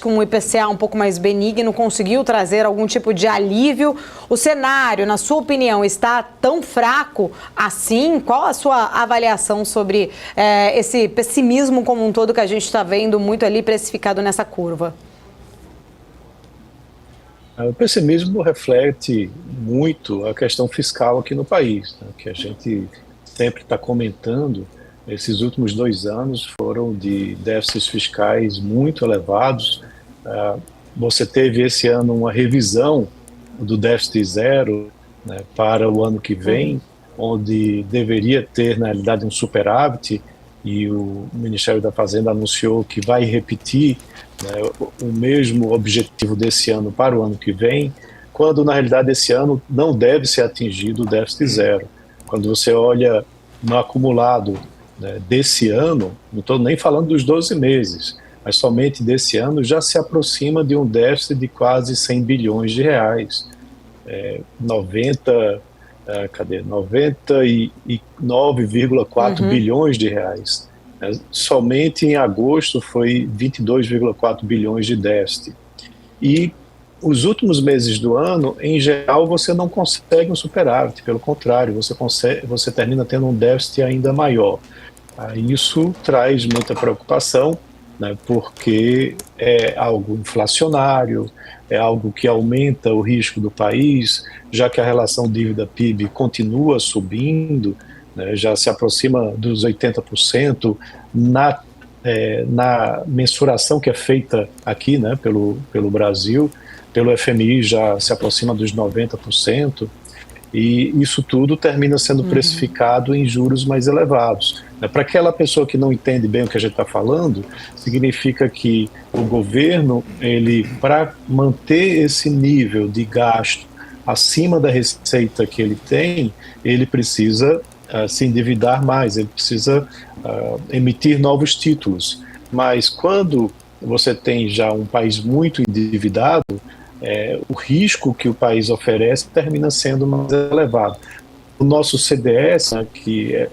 que um IPCA um pouco mais benigno conseguiu trazer algum tipo de alívio. O cenário, na sua opinião, está tão fraco assim? Qual a sua avaliação sobre esse pessimismo como um todo que a gente está vendo muito ali precificado nessa curva? O pessimismo reflete muito a questão fiscal aqui no país, né, que a gente sempre está comentando. Esses últimos 2 anos foram de déficits fiscais muito elevados. Você teve esse ano uma revisão do déficit zero, né, para o ano que vem, onde deveria ter, na realidade, um superávit, e o Ministério da Fazenda anunciou que vai repetir, né, o mesmo objetivo desse ano para o ano que vem, quando na realidade esse ano não deve ser atingido o déficit zero. Quando você olha no acumulado, né, desse ano, não estou nem falando dos 12 meses, mas somente desse ano já se aproxima de um déficit de quase 100 bilhões de reais. 99,4 bilhões de reais. Somente em agosto foi 22,4 bilhões de déficit. E os últimos meses do ano, em geral, você não consegue um superávit, pelo contrário, você termina tendo um déficit ainda maior. Isso traz muita preocupação, né, porque é algo inflacionário, é algo que aumenta o risco do país, já que a relação dívida-PIB continua subindo, né, já se aproxima dos 80%, na mensuração que é feita aqui, né, pelo Brasil, pelo FMI já se aproxima dos 90%, e isso tudo termina sendo precificado em juros mais elevados. Para aquela pessoa que não entende bem o que a gente está falando, significa que o governo, para manter esse nível de gasto acima da receita que ele tem, ele precisa se endividar mais, ele precisa emitir novos títulos. Mas quando você tem já um país muito endividado, o risco que o país oferece termina sendo mais elevado. O nosso CDS, né, que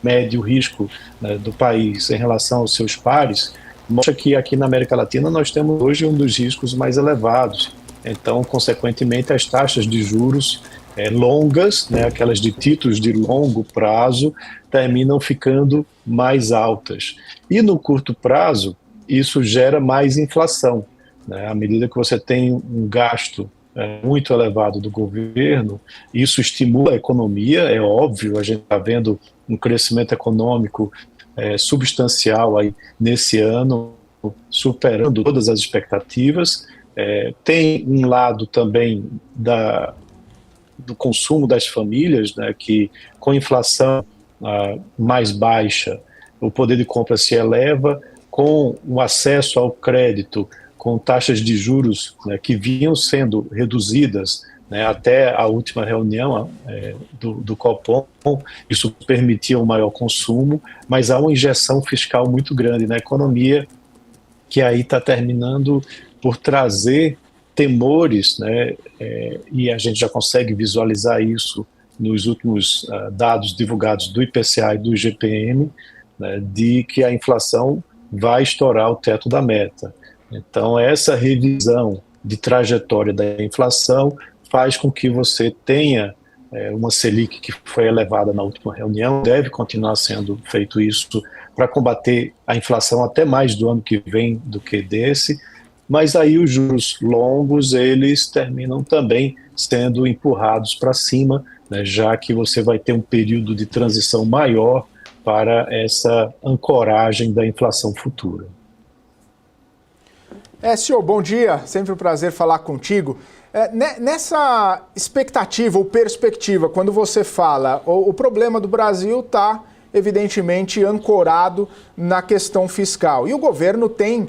mede o risco, né, do país em relação aos seus pares, mostra que aqui na América Latina nós temos hoje um dos riscos mais elevados. Então, consequentemente, as taxas de juros longas, né, aquelas de títulos de longo prazo, terminam ficando mais altas. E no curto prazo, isso gera mais inflação. À medida que você tem um gasto muito elevado do governo, isso estimula a economia, é óbvio, a gente está vendo um crescimento econômico substancial aí nesse ano, superando todas as expectativas. Tem um lado também do consumo das famílias, né, que com inflação mais baixa, o poder de compra se eleva, com o acesso ao crédito, com taxas de juros, né, que vinham sendo reduzidas, né, até a última reunião do Copom, isso permitia um maior consumo, mas há uma injeção fiscal muito grande na economia, que aí está terminando por trazer temores, né, e a gente já consegue visualizar isso nos últimos dados divulgados do IPCA e do IGPM, né, de que a inflação vai estourar o teto da meta. Então, essa revisão de trajetória da inflação faz com que você tenha uma Selic que foi elevada na última reunião, deve continuar sendo feito isso para combater a inflação até mais do ano que vem do que desse, mas aí os juros longos, eles terminam também sendo empurrados para cima, né, já que você vai ter um período de transição maior para essa ancoragem da inflação futura. Senhor, bom dia, sempre um prazer falar contigo. Nessa expectativa ou perspectiva, quando você fala, o problema do Brasil está evidentemente ancorado na questão fiscal. E o governo tem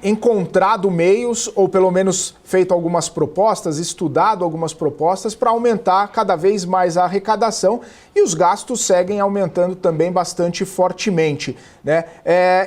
encontrado meios, ou pelo menos feito algumas propostas, estudado algumas propostas para aumentar cada vez mais a arrecadação, e os gastos seguem aumentando também bastante fortemente, né?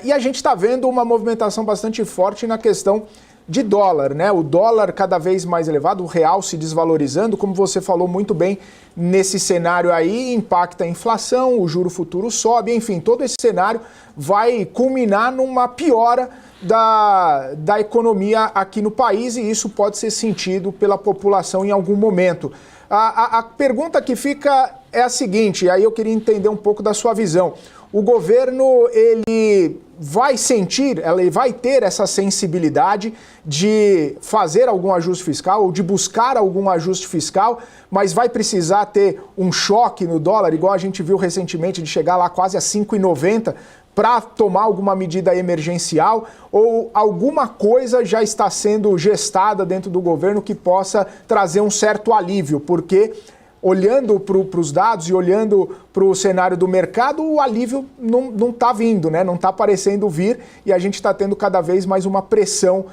E a gente está vendo uma movimentação bastante forte na questão de dólar, né? O dólar cada vez mais elevado, o real se desvalorizando, como você falou muito bem, nesse cenário aí impacta a inflação, o juro futuro sobe, enfim, todo esse cenário vai culminar numa piora da economia aqui no país, e isso pode ser sentido pela população em algum momento. A pergunta que fica é a seguinte, aí eu queria entender um pouco da sua visão. O governo, ele vai sentir, ele vai ter essa sensibilidade de fazer algum ajuste fiscal ou de buscar algum ajuste fiscal, mas vai precisar ter um choque no dólar, igual a gente viu recentemente de chegar lá quase a 5,90 para tomar alguma medida emergencial, ou alguma coisa já está sendo gestada dentro do governo que possa trazer um certo alívio, porque olhando para os dados e olhando para o cenário do mercado, o alívio não está vindo, né? Não está parecendo vir, e a gente está tendo cada vez mais uma pressão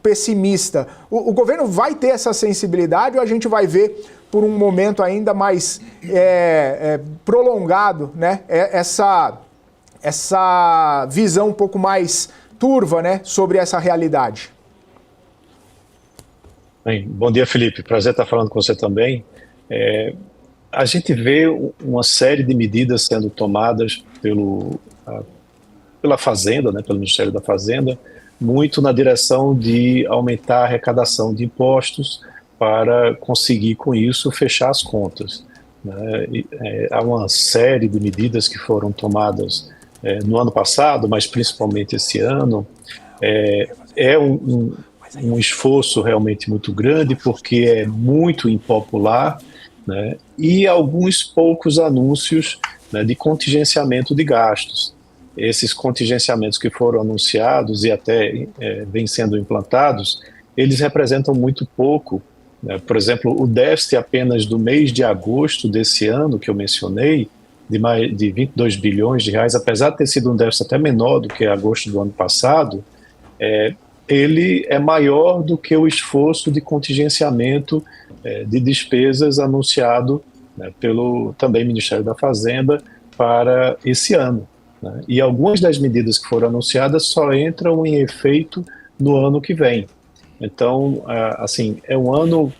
pessimista. O governo vai ter essa sensibilidade, ou a gente vai ver por um momento ainda mais prolongado, né? Essa visão um pouco mais turva, né, sobre essa realidade? Bem, bom dia, Felipe. Prazer estar falando com você também. A gente vê uma série de medidas sendo tomadas pela Fazenda, né, pelo Ministério da Fazenda, muito na direção de aumentar a arrecadação de impostos para conseguir, com isso, fechar as contas, né? Há uma série de medidas que foram tomadas no ano passado, mas principalmente esse ano. É um esforço realmente muito grande, porque é muito impopular, né, e alguns poucos anúncios, né, de contingenciamento de gastos. Esses contingenciamentos que foram anunciados e até vêm sendo implantados, eles representam muito pouco, né? Por exemplo, o déficit apenas do mês de agosto desse ano, que eu mencionei, de 22 bilhões de reais, apesar de ter sido um déficit até menor do que agosto do ano passado, ele é maior do que o esforço de contingenciamento de despesas anunciado, né, pelo também Ministério da Fazenda para esse ano, né? E algumas das medidas que foram anunciadas só entram em efeito no ano que vem. Então, assim, é um ano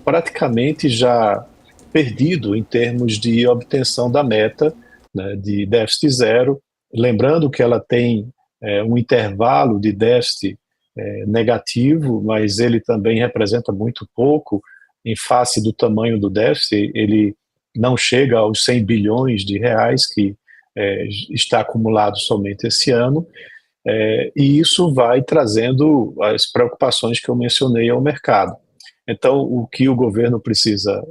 praticamente já perdido em termos de obtenção da meta, né, de déficit zero. Lembrando que ela tem um intervalo de déficit negativo, mas ele também representa muito pouco em face do tamanho do déficit. Ele não chega aos 100 bilhões de reais que está acumulado somente esse ano, e isso vai trazendo as preocupações que eu mencionei ao mercado. Então, o que o governo precisa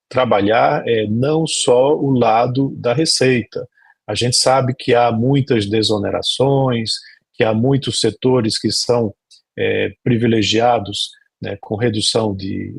trabalhar é não só o lado da receita. A gente sabe que há muitas desonerações, que há muitos setores que são privilegiados, né, com redução de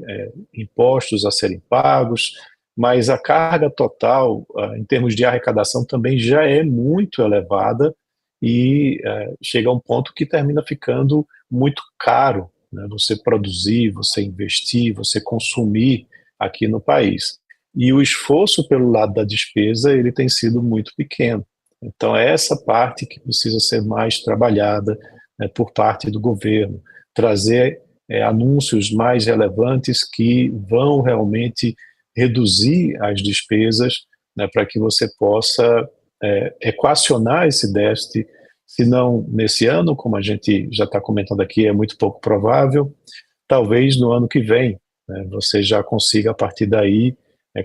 impostos a serem pagos, mas a carga total, em termos de arrecadação, também já é muito elevada e chega a um ponto que termina ficando muito caro, né, você produzir, você investir, você consumir aqui no país. E o esforço pelo lado da despesa, ele tem sido muito pequeno. Então, é essa parte que precisa ser mais trabalhada, né, por parte do governo, trazer anúncios mais relevantes que vão realmente reduzir as despesas, né, para que você possa equacionar esse déficit, se não nesse ano, como a gente já está comentando aqui, é muito pouco provável, talvez no ano que vem, né, você já consiga, a partir daí,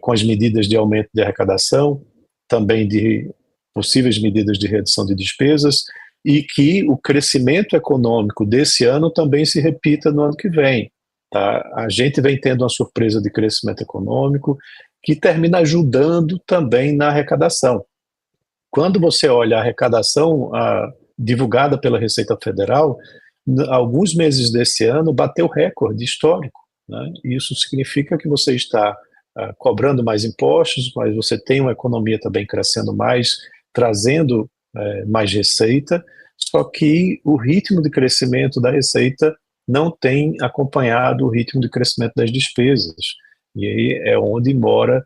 com as medidas de aumento de arrecadação, também de possíveis medidas de redução de despesas, e que o crescimento econômico desse ano também se repita no ano que vem. Tá? A gente vem tendo uma surpresa de crescimento econômico que termina ajudando também na arrecadação. Quando você olha a arrecadação divulgada pela Receita Federal, alguns meses desse ano bateu recorde histórico, né? Isso significa que você está cobrando mais impostos, mas você tem uma economia também crescendo mais, trazendo mais receita, só que o ritmo de crescimento da receita não tem acompanhado o ritmo de crescimento das despesas. E aí é onde mora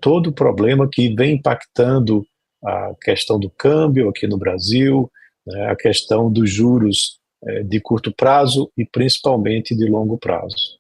todo o problema que vem impactando a questão do câmbio aqui no Brasil, né, a questão dos juros de curto prazo e principalmente de longo prazo.